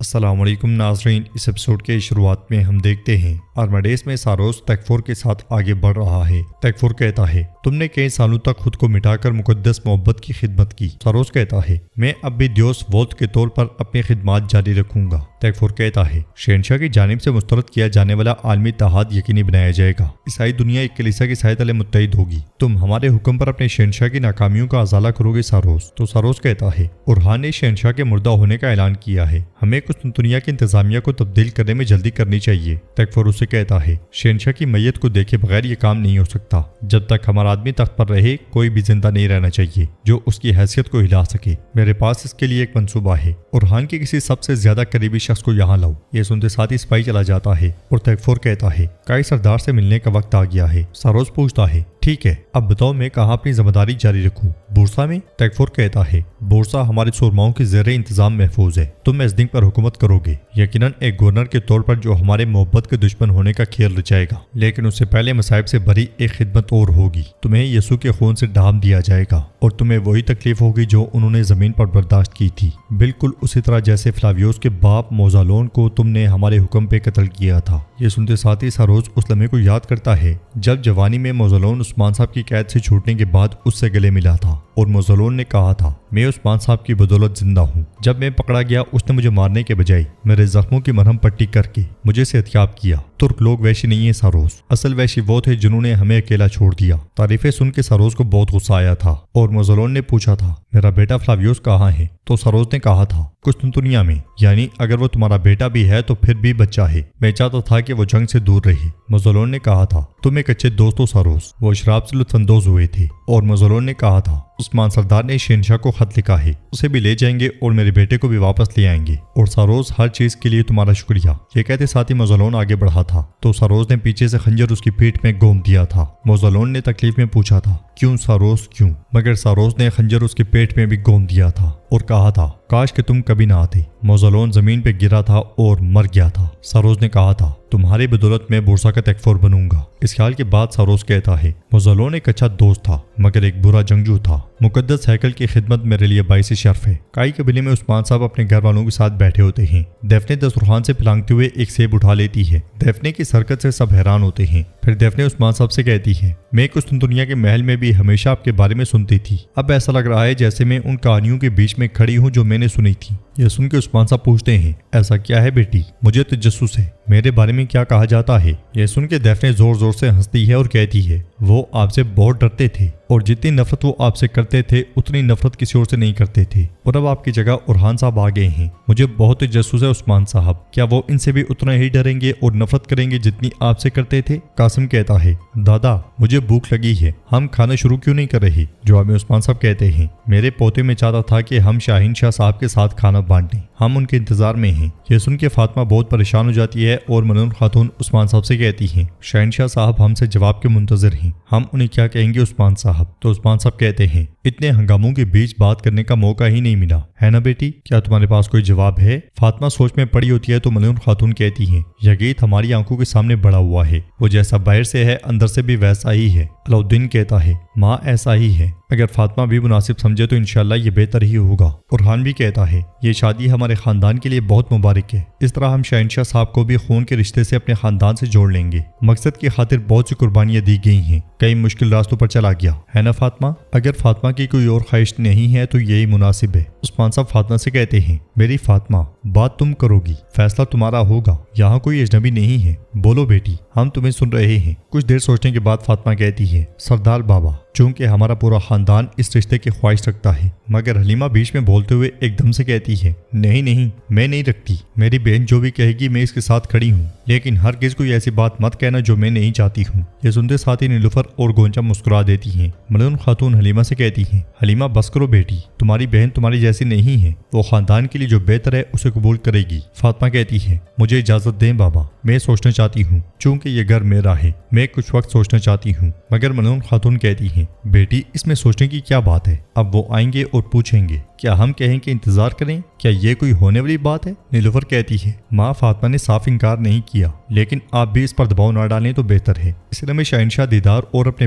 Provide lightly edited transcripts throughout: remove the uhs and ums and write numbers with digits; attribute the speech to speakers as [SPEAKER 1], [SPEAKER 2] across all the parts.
[SPEAKER 1] السلام علیکم ناظرین، اس ایپیسوڈ کے شروعات میں ہم دیکھتے ہیں آرماڈیس میں ساروس تیکفور کے ساتھ آگے بڑھ رہا ہے۔ تیکفور کہتا ہے تم نے کئی سالوں تک خود کو مٹا کر مقدس محبت کی خدمت کی۔ ساروس کہتا ہے میں اب بھی دیوس وولت کے طور پر اپنی خدمات جاری رکھوں گا۔ تیکفور کہتا ہے شہنشاہ کی جانب سے مسترد کیا جانے والا عالمی اتحاد یقینی بنایا جائے گا۔ عیسائی دنیا ایک کلیسا کے سائے تلے متحد ہوگی۔ تم ہمارے حکم پر اپنے شہنشاہ کی ناکامیوں کا ازالہ کرو گے ساروس۔ تو ساروس کہتا ہے اورہان نے شہنشاہ کے مردہ ہونے کا اعلان کیا ہے، ہمیں قسطنطنیہ کی انتظامیہ کو تبدیل کرنے میں جلدی کرنی چاہیے۔ تیکفور اسے کہتا ہے شہنشاہ کی میت کو دیکھے بغیر یہ کام نہیں ہو سکتا۔ جب تک ہمارا آدمی تخت پر رہے کوئی بھی زندہ نہیں رہنا چاہیے جو اس کی حیثیت کو ہلا سکے۔ میرے پاس اس کے لیے ایک منصوبہ ہے، اورہان کے کسی سب سے زیادہ قریبی شخص کو یہاں لاؤ۔ یہ سنتے ساتھ ہی سپاہی چلا جاتا ہے اور تیکفور کہتا ہے کائی سردار سے ملنے کا وقت آ گیا ہے۔ ساروس پوچھتا ہے ٹھیک ہے، اب بتاؤ میں کہاں اپنی ذمہ داری جاری رکھوں؟ بورسا میں؟ تیکفور کہتا ہے بورسا ہمارے سورماؤں کے زیر انتظام محفوظ ہے، تم اس دن پر حکومت کرو گے، یقیناً ایک گورنر کے طور پر جو ہمارے محبت کے دشمن ہونے کا خیال رچائے گا، لیکن اس سے پہلے مصائب سے بھری ایک خدمت اور ہوگی۔ تمہیں یسوع کے خون سے ڈھانپ دیا جائے گا اور تمہیں وہی تکلیف ہوگی جو انہوں نے زمین پر برداشت کی تھی، بالکل اسی طرح جیسے فلاویوس کے باپ موزالون کو تم نے ہمارے حکم پہ قتل کیا تھا۔ یہ سنتے ساتھ ہی ساروس اس لمحے کو یاد کرتا ہے جب جوانی میں موزالون عثمان صاحب کی قید سے چھوٹنے کے بعد اس سے گلے ملا تھا اور موزالون نے کہا تھا میں عثمان صاحب کی بدولت زندہ ہوں۔ جب میں پکڑا گیا اس نے مجھے مارنے کے بجائے میرے زخموں کی مرہم پٹی کر کے مجھے صحتیاب کیا۔ ترک لوگ ویشی نہیں ہیں ساروس، اصل ویشی وہ تھے جنہوں نے ہمیں اکیلا چھوڑ دیا۔ تعریفیں سن کے ساروس کو بہت غصہ آیا تھا اور موزالون نے پوچھا تھا میرا بیٹا فلاویوس کہاں ہے؟ تو ساروس نے کہا تھا قسطنطنیہ میں، یعنی اگر وہ تمہارا بیٹا بھی ہے تو پھر بھی بچہ ہے، میں چاہتا تھا کہ وہ جنگ سے دور رہے۔ موزالون نے کہا تھا تم ایک اچھے دوست ہو ساروس۔ وہ شراب سے لطف اندوز ہوئے تھے اور موزالون نے کہا تھا عثمان سردار نے شہنشاہ کو خط لکھا ہے، اسے بھی لے جائیں گے اور میرے بیٹے کو بھی واپس لے آئیں گے، اور ساروس ہر چیز کے لیے تمہارا شکریہ۔ یہ کہتے ساتھ ہی موزالون آگے بڑھا تھا تو ساروس نے پیچھے سے خنجر اس کی پیٹھ میں گھوم دیا تھا۔ موزالون نے تکلیف میں پوچھا تھا کیوں ساروس کیوں؟ مگر ساروس نے خنجر اس کی پیٹھ میں بھی گھوم دیا تھا اور کہا تھا کاش کہ تم کبھی نہ آتے۔ موزالون زمین پہ گرا تھا اور مر گیا تھا۔ ساروس نے کہا تھا تمہاری بدولت میں بورسا کا تیکفور بنوں گا۔ اس خیال کے بعد ساروس کہتا ہے موزالون ایک اچھا دوست تھا مگر ایک برا جنگجو تھا۔ مقدس ہیکل کی خدمت میرے لیے باعث شرف ہے۔ کائی قبیلے میں عثمان صاحب اپنے گھر والوں کے ساتھ بیٹھے ہوتے ہیں، دیفنے دسترخوان سے پلانگتے ہوئے ایک سیب اٹھا لیتی ہے۔ دیفنے کی حرکت سے سب حیران ہوتے ہیں۔ پھر دیفنے عثمان صاحب سے کہتی ہے میں قسطنطنیہ کے محل میں بھی ہمیشہ آپ کے بارے میں سنتی تھی، اب ایسا لگ رہا ہے جیسے میں ان کہانیوں کے بیچ میں کھڑی ہوں جو میں نے سنی تھی۔ یہ سن کے عثمان صاحب پوچھتے ہیں ایسا کیا ہے بیٹی؟ مجھے تجسس ہے، میرے بارے میں کیا کہا جاتا ہے؟ یہ سن کے دیفنے زور زور سے ہنستی ہے اور کہتی ہے وہ آپ سے بہت ڈرتے تھے اور جتنی نفرت وہ آپ سے کرتے تھے اتنی نفرت کسی اور سے نہیں کرتے تھے، اور اب آپ کی جگہ اورہان صاحب آ گئے ہیں۔ مجھے بہت تجسس ہے عثمان صاحب، کیا وہ ان سے بھی اتنا ہی ڈریں گے اور نفرت کریں گے جتنی آپ سے کرتے تھے؟ قاسم کہتا ہے دادا مجھے بھوک لگی ہے، ہم کھانا شروع کیوں نہیں کر رہے؟ جواب میں عثمان صاحب کہتے ہیں میرے پوتے میں چاہتا تھا کہ ہم شاہین شاہ صاحب کے ساتھ کھانا بانٹ لیں، ہم ان کے انتظار میں ہیں۔ یہ سن کے فاطمہ بہت پریشان ہو جاتی ہے اور منون خاتون عثمان صاحب سے کہتی ہیں شاہین شاہ صاحب ہم سے جواب کے منتظر ہیں، ہم انہیں کیا کہیں گے عثمان صاحب؟ تو عثمان صاحب کہتے ہیں اتنے ہنگاموں کے بیچ بات کرنے کا موقع ہی نہیں ملا ہے نا بیٹی، کیا تمہارے پاس کوئی جواب ہے؟ فاطمہ سوچ میں پڑی ہوتی ہے تو منون خاتون کہتی ہیں یہ گیت ہماری آنکھوں کے سامنے بڑا ہوا ہے، وہ جیسا باہر سے ہے اندر سے بھی ویسا ہی ہے۔ علاؤالدین کہتا ہے ماں ایسا ہی ہے، اگر فاطمہ بھی مناسب سمجھے تو انشاءاللہ یہ بہتر ہی ہوگا۔ اورہان بھی کہتا ہے یہ شادی ہمارے خاندان کے لیے بہت مبارک ہے، اس طرح ہم شہنشاہ صاحب کو بھی خون کے رشتے سے اپنے خاندان سے جوڑ لیں گے۔ مقصد کی خاطر بہت سی قربانیاں دی گئی ہیں، کئی مشکل راستوں پر چلا گیا ہے نا فاطمہ؟ اگر فاطمہ کی کوئی اور خواہش نہیں ہے تو یہی مناسب ہے۔ عثمان صاحب فاطمہ سے کہتے ہیں میری فاطمہ بات تم کرو گی، فیصلہ تمہارا ہوگا، یہاں کوئی اجنبی نہیں ہے، بولو بیٹی ہم تمہیں سن رہے ہیں۔ کچھ دیر سوچنے کے بعد فاطمہ کہتی ہے سردار بابا چونکہ ہمارا پورا خاندان اس رشتے کی خواہش رکھتا ہے۔ مگر حلیمہ بیچ میں بولتے ہوئے ایک دم سے کہتی ہے نہیں نہیں میں نہیں رکھتی، میری بہن جو بھی کہے گی میں اس کے ساتھ کھڑی ہوں، لیکن ہرگز کوئی ایسی بات مت کہنا جو میں نہیں چاہتی ہوں۔ یہ سنتے ساتھ ہی نیلوفر اور گونچا مسکرا دیتی ہیں۔ منون خاتون حلیمہ سے کہتی ہیں حلیمہ بس کرو بیٹی، تمہاری بہن تمہاری جیسی نہیں ہے، وہ خاندان کے لیے جو بہتر ہے اسے قبول کرے گی۔ فاطمہ کہتی ہے مجھے اجازت دیں بابا، میں سوچنا چاہتی ہوں، چونکہ یہ گھر میرا ہے میں کچھ وقت سوچنا چاہتی ہوں۔ مگر منون خاتون کہتی ہیں بیٹی اس میں سوچنے کی کیا بات ہے، اب وہ آئیں گے اور پوچھیں گے کیا ہم کہیں کہ انتظار کریں؟ کیا یہ کوئی ہونے والی بات ہے؟ نیلوفر کہتی ہے ماں فاطمہ نے صاف انکار نہیں کیا، لیکن آپ بھی اس پر دباؤ نہ ڈالیں تو بہتر ہے۔ اس لیے میں شہنشاہ دیدار اور اپنے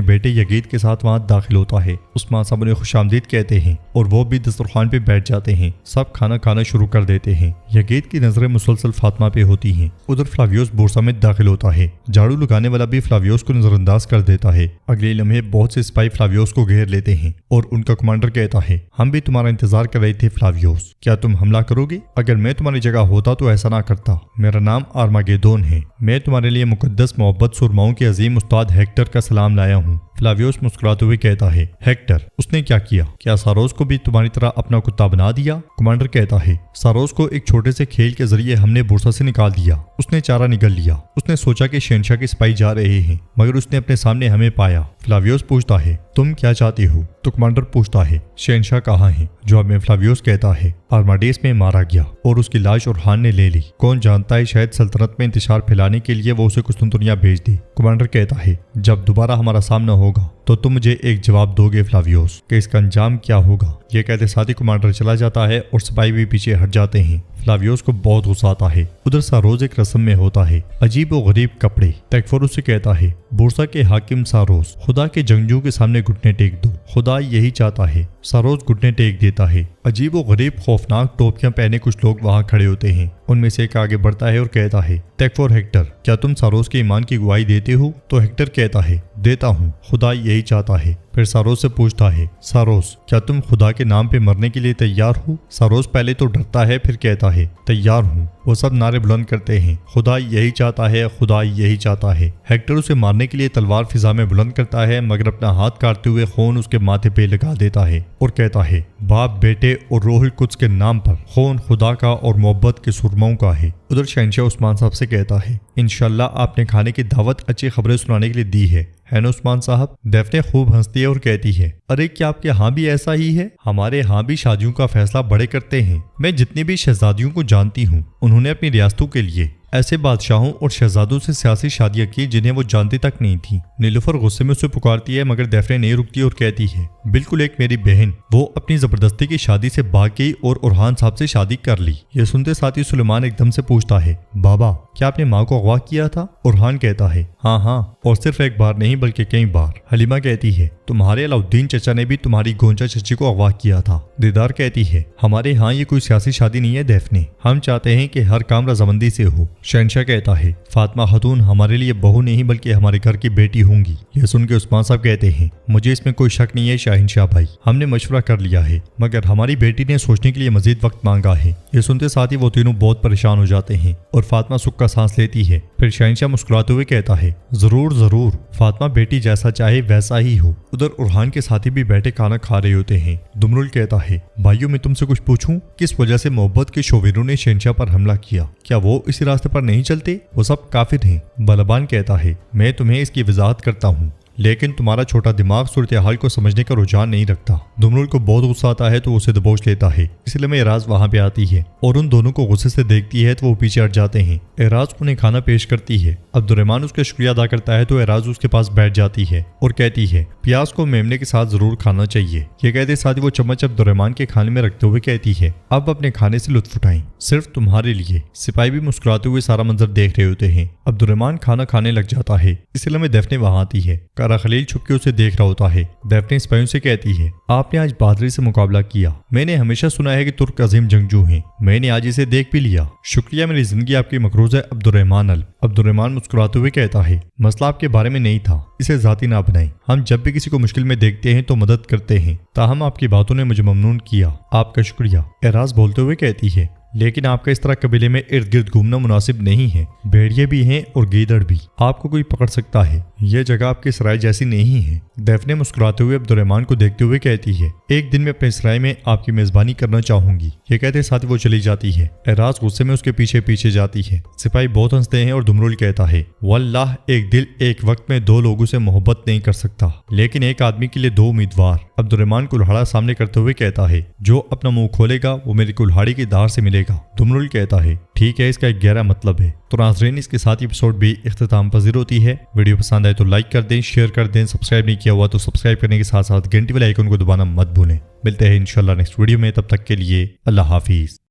[SPEAKER 1] بیٹے یزید کے ساتھ وہاں داخل ہوتا ہے۔ عثمان صاحب انہیں خوش آمدید کہتے ہیں اور وہ بھی دسترخوان پہ بیٹھ جاتے ہیں۔ سب کھانا کھانا شروع کر دیتے ہیں۔ یزید کی نظریں مسلسل فاطمہ پہ ہوتی ہیں۔ ادھر فلاویوس بورسا میں داخل ہوتا ہے۔ جھاڑو لگانے والا بھی فلاویوس کو نظر انداز کر دیتا ہے۔ اگلے لمحے بہت سے سپاہی فلاویوس کو گھیر لیتے ہیں اور ان کا کمانڈر کہتا ہے ہم بھی تمہارا انتظار کر رہے تھے فلاویوس، کیا تم حملہ کرو گے؟ اگر میں تمہاری جگہ ہوتا تو ایسا نہ کرتا۔ میرا نام آرماگیدون ہے۔ میں تمہارے لیے مقدس محبت سرماؤں کے عظیم استاد ہیکٹر کا سلام لایا ہوں۔ فلاویوس مسکراتے ہوئے کہتا ہے ہیکٹر، اس نے کیا کیا؟ کیا ساروس کو بھی تمہاری طرح اپنا کتا بنا دیا؟ کمانڈر کہتا ہے ساروس کو ایک چھوٹے سے کھیل کے ذریعے ہم نے بورسا سے نکال دیا۔ اس نے چارہ نگل لیا۔ اس نے سوچا کہ شہنشاہ کے سپاہی جا رہے ہیں، مگر اس نے اپنے سامنے ہمیں پایا۔ فلاویوس پوچھتا ہے تم کیا چاہتے ہو؟ تو کمانڈر پوچھتا ہے شہنشاہ کہاں ہیں؟ جواب میں فلاویوس کہتا ہے آرماڈیس میں مارا گیا اور اس کی لاش اورحان نے لے لی۔ کون جانتا ہے شاید سلطنت میں انتشار پھیلانے کے لیے وہ اسے قسطنطنیہ بھیج دی۔ کمانڈر کہتا ہے جب دوبارہ ہمارا سامنا ہوگا تو تم مجھے ایک جواب دو گے فلاویوس کہ اس کا انجام کیا ہوگا۔ یہ کہتے ساتھ ہی کمانڈر چلا جاتا ہے اور سپاہی بھی پیچھے ہٹ جاتے ہیں۔ فلاویوس کو بہت غصہ آتا ہے۔ ادھر ساروس ایک رسم میں ہوتا ہے، عجیب و غریب کپڑے۔ تیکفور اس سے کہتا ہے بورسا کے حاکم ساروس، خدا کے جنگجو کے سامنے گھٹنے ٹیک دو، خدا یہی چاہتا ہے۔ ساروس گھٹنے ٹیک دیتا ہے۔ عجیب و غریب خوفناک ٹوپیاں پہنے کچھ لوگ وہاں کھڑے ہوتے ہیں۔ ان میں سے ایک آگے بڑھتا ہے اور کہتا ہے تیکفور ہیکٹر، کیا تم ساروس کے ایمان کی گواہی دیتے ہو؟ تو ہیکٹر کہتا ہے دیتا ہوں، خدا یہی چاہتا ہے۔ پھر ساروس سے پوچھتا ہے ساروس، کیا تم خدا کے نام پہ مرنے کے لیے تیار ہو؟ ساروس پہلے تو ڈرتا ہے، پھر کہتا ہے تیار ہوں۔ وہ سب نعرے بلند کرتے ہیں خدا یہی چاہتا ہے، خدا یہی چاہتا ہے۔ ہیکٹر اسے مارنے کے لیے تلوار فضا میں بلند کرتا ہے، مگر اپنا ہاتھ کاٹتے ہوئے خون اس کے ماتھے پہ لگا دیتا ہے اور کہتا ہے باپ، بیٹے اور روح القدس کے نام پر خون خدا کا اور محبت کے سرماؤں کا ہے۔ ادھر شہنشاہ عثمان صاحب سے کہتا ہے انشاءاللہ آپ نے کھانے کی دعوت اچھی خبریں سنانے کے لیے دی ہے نا عثمان صاحب؟ ڈیفنے خوب ہنستی ہے اور کہتی ہے ارے کیا آپ کے ہاں بھی ایسا ہی ہے؟ ہمارے ہاں بھی شادیوں کا فیصلہ بڑے کرتے ہیں۔ میں جتنی بھی شہزادیوں کو جانتی ہوں انہوں نے اپنی ریاستوں کے لیے ایسے بادشاہوں اور شہزادوں سے سیاسی شادیاں کی جنہیں وہ جانتی تک نہیں تھی۔ نیلوفر غصے میں اسے پکارتی ہے، مگر ڈیفنے نہیں رکتی اور کہتی ہے بالکل ایک میری بہن، وہ اپنی زبردستی کی شادی سے بھاگ گئی اور اورحان صاحب سے شادی کر لی۔ یہ سنتے ساتھ ہی سلیمان ایک دم سے پوچھتا ہے بابا، کیا آپ نے ماں کو اغوا کیا تھا؟ اورحان کہتا ہے ہاں ہاں، اور صرف ایک بار نہیں بلکہ کئی بار۔ حلیمہ کہتی ہے تمہارے علاؤالدین چچا نے بھی تمہاری گونچا چچی کو اغوا کیا تھا۔ دیدار کہتی ہے ہمارے ہاں یہ کوئی سیاسی شادی نہیں ہے ڈیفنے، ہم چاہتے ہیں کہ ہر کام رضامندی سے ہو۔ شہنشاہ کہتا ہے فاطمہ خاتون ہمارے لیے بہو نہیں بلکہ ہمارے گھر کی بیٹی ہوں گی۔ یہ سن کے عثمان صاحب کہتے ہیں مجھے اس میں کوئی شک نہیں ہے شاہنشاہ بھائی، ہم نے مشورہ کر لیا ہے، مگر ہماری بیٹی نے سوچنے کے لیے مزید وقت مانگا ہے۔ یہ سنتے ساتھ ہی وہ تینوں بہت پریشان ہو جاتے ہیں اور فاطمہ سکھ کا سانس لیتی ہے۔ پھر شہنشاہ مسکراتے ہوئے کہتا ہے ضرور ضرور، فاطمہ بیٹی جیسا چاہے ویسا ہی ہو۔ ادھر اورحان کے ساتھی بھی بیٹھے کھانا کھا رہے ہوتے ہیں۔ دمرل کہتا ہے بھائیو، میں تم سے کچھ پوچھوں؟ کس وجہ سے محبت کے شوویروں نے شہنشاہ پر حملہ کیا؟ کیا وہ اسی راستے پر نہیں چلتے؟ وہ سب کافر ہیں۔ بلبان کہتا ہے میں تمہیں اس کی وضاحت کرتا ہوں، لیکن تمہارا چھوٹا دماغ صورتحال کو سمجھنے کا رجحان نہیں رکھتا۔ دمرل کو بہت غصہ آتا ہے تو اسے دبوچ لیتا ہے، اس لیے میں اعراض وہاں پہ آتی ہے اور ان دونوں کو غصے سے دیکھتی ہے تو وہ پیچھے ہٹ جاتے ہیں۔ اعراض انہیں کھانا پیش کرتی ہے۔ عبد الرحمن اس کا شکریہ ادا کرتا ہے تو اعراض اس کے پاس بیٹھ جاتی ہے اور کہتی ہے پیاز کو میمنے کے ساتھ ضرور کھانا چاہیے۔ یہ کہتے ساتھ ہی وہ چمچ عبد الرحمن کے کھانے میں رکھتے ہوئے کہتی ہے اب اپنے کھانے سے لطف اٹھائیں، صرف تمہارے لیے۔ سپاہی بھی مسکراتے ہوئے سارا منظر دیکھ رہے ہوتے ہیں۔ عبد الرحمن کھانا کھانے لگ جاتا ہے، اس لیے میں ڈیفنے وہاں آتی ہے۔ کارا خلیل چھپ کے اسے دیکھ رہا ہوتا ہے۔ ڈیفنے سپاہیوں سے کہتی ہے آپ نے آج بہادری سے مقابلہ کیا، میں نے ہمیشہ سنا ہے کہ ترک عظیم جنگجو ہیں، میں نے آج اسے دیکھ بھی لیا، شکریہ، میری زندگی آپ کی مقروض ہے عبد الرحمن عبد الرحمن مسکراتے ہوئے کہتا ہے مسئلہ آپ کے بارے میں نہیں تھا، اسے ذاتی نہ بنائیں، ہم جب بھی کسی کو مشکل میں دیکھتے ہیں تو مدد کرتے ہیں، تاہم آپ کی باتوں نے مجھے ممنون کیا، آپ کا شکریہ۔ اعراض بولتے ہوئے کہتی ہے لیکن آپ کا اس طرح قبیلے میں ارد گرد گھومنا مناسب نہیں ہے، بھیڑیے بھی ہیں اور گیدڑ بھی، آپ کو کوئی پکڑ سکتا ہے، یہ جگہ آپ کے سرائے جیسی نہیں ہے۔ ڈیفنے مسکراتے ہوئے عبد الرحمن کو دیکھتے ہوئے کہتی ہے ایک دن میں اپنے سرائے میں آپ کی میزبانی کرنا چاہوں گی۔ یہ کہتے ساتھ وہ چلی جاتی ہے۔ اعراض غصے میں اس کے پیچھے پیچھے جاتی ہے۔ سپاہی بہت ہنستے ہیں اور دمرل کہتا ہے واللہ ایک دل ایک وقت میں دو لوگوں سے محبت نہیں کر سکتا، لیکن ایک آدمی کے لیے دو امیدوار۔ عبد الرحمن کلہاڑا سامنے کرتے ہوئے کہتا ہے جو اپنا منہ کھولے گا وہ میری کلہاڑی کی دھار سے ملے ملے گا۔ دمرل کہتا ہے ٹھیک ہے، اس کا ایک گہرا مطلب ہے۔ تو ناظرین اس کے ساتھ ایپیسوڈ بھی اختتام پذیر ہوتی ہے۔ ویڈیو پسند آئے تو لائک کر دیں، شیئر کر دیں، سبسکرائب نہیں کیا ہوا تو سبسکرائب کرنے کے ساتھ ساتھ گھنٹی والے آئیکن کو دبانا مت بھولیں۔ ملتے ہیں انشاءاللہ نیکسٹ ویڈیو میں، تب تک کے لیے اللہ حافظ۔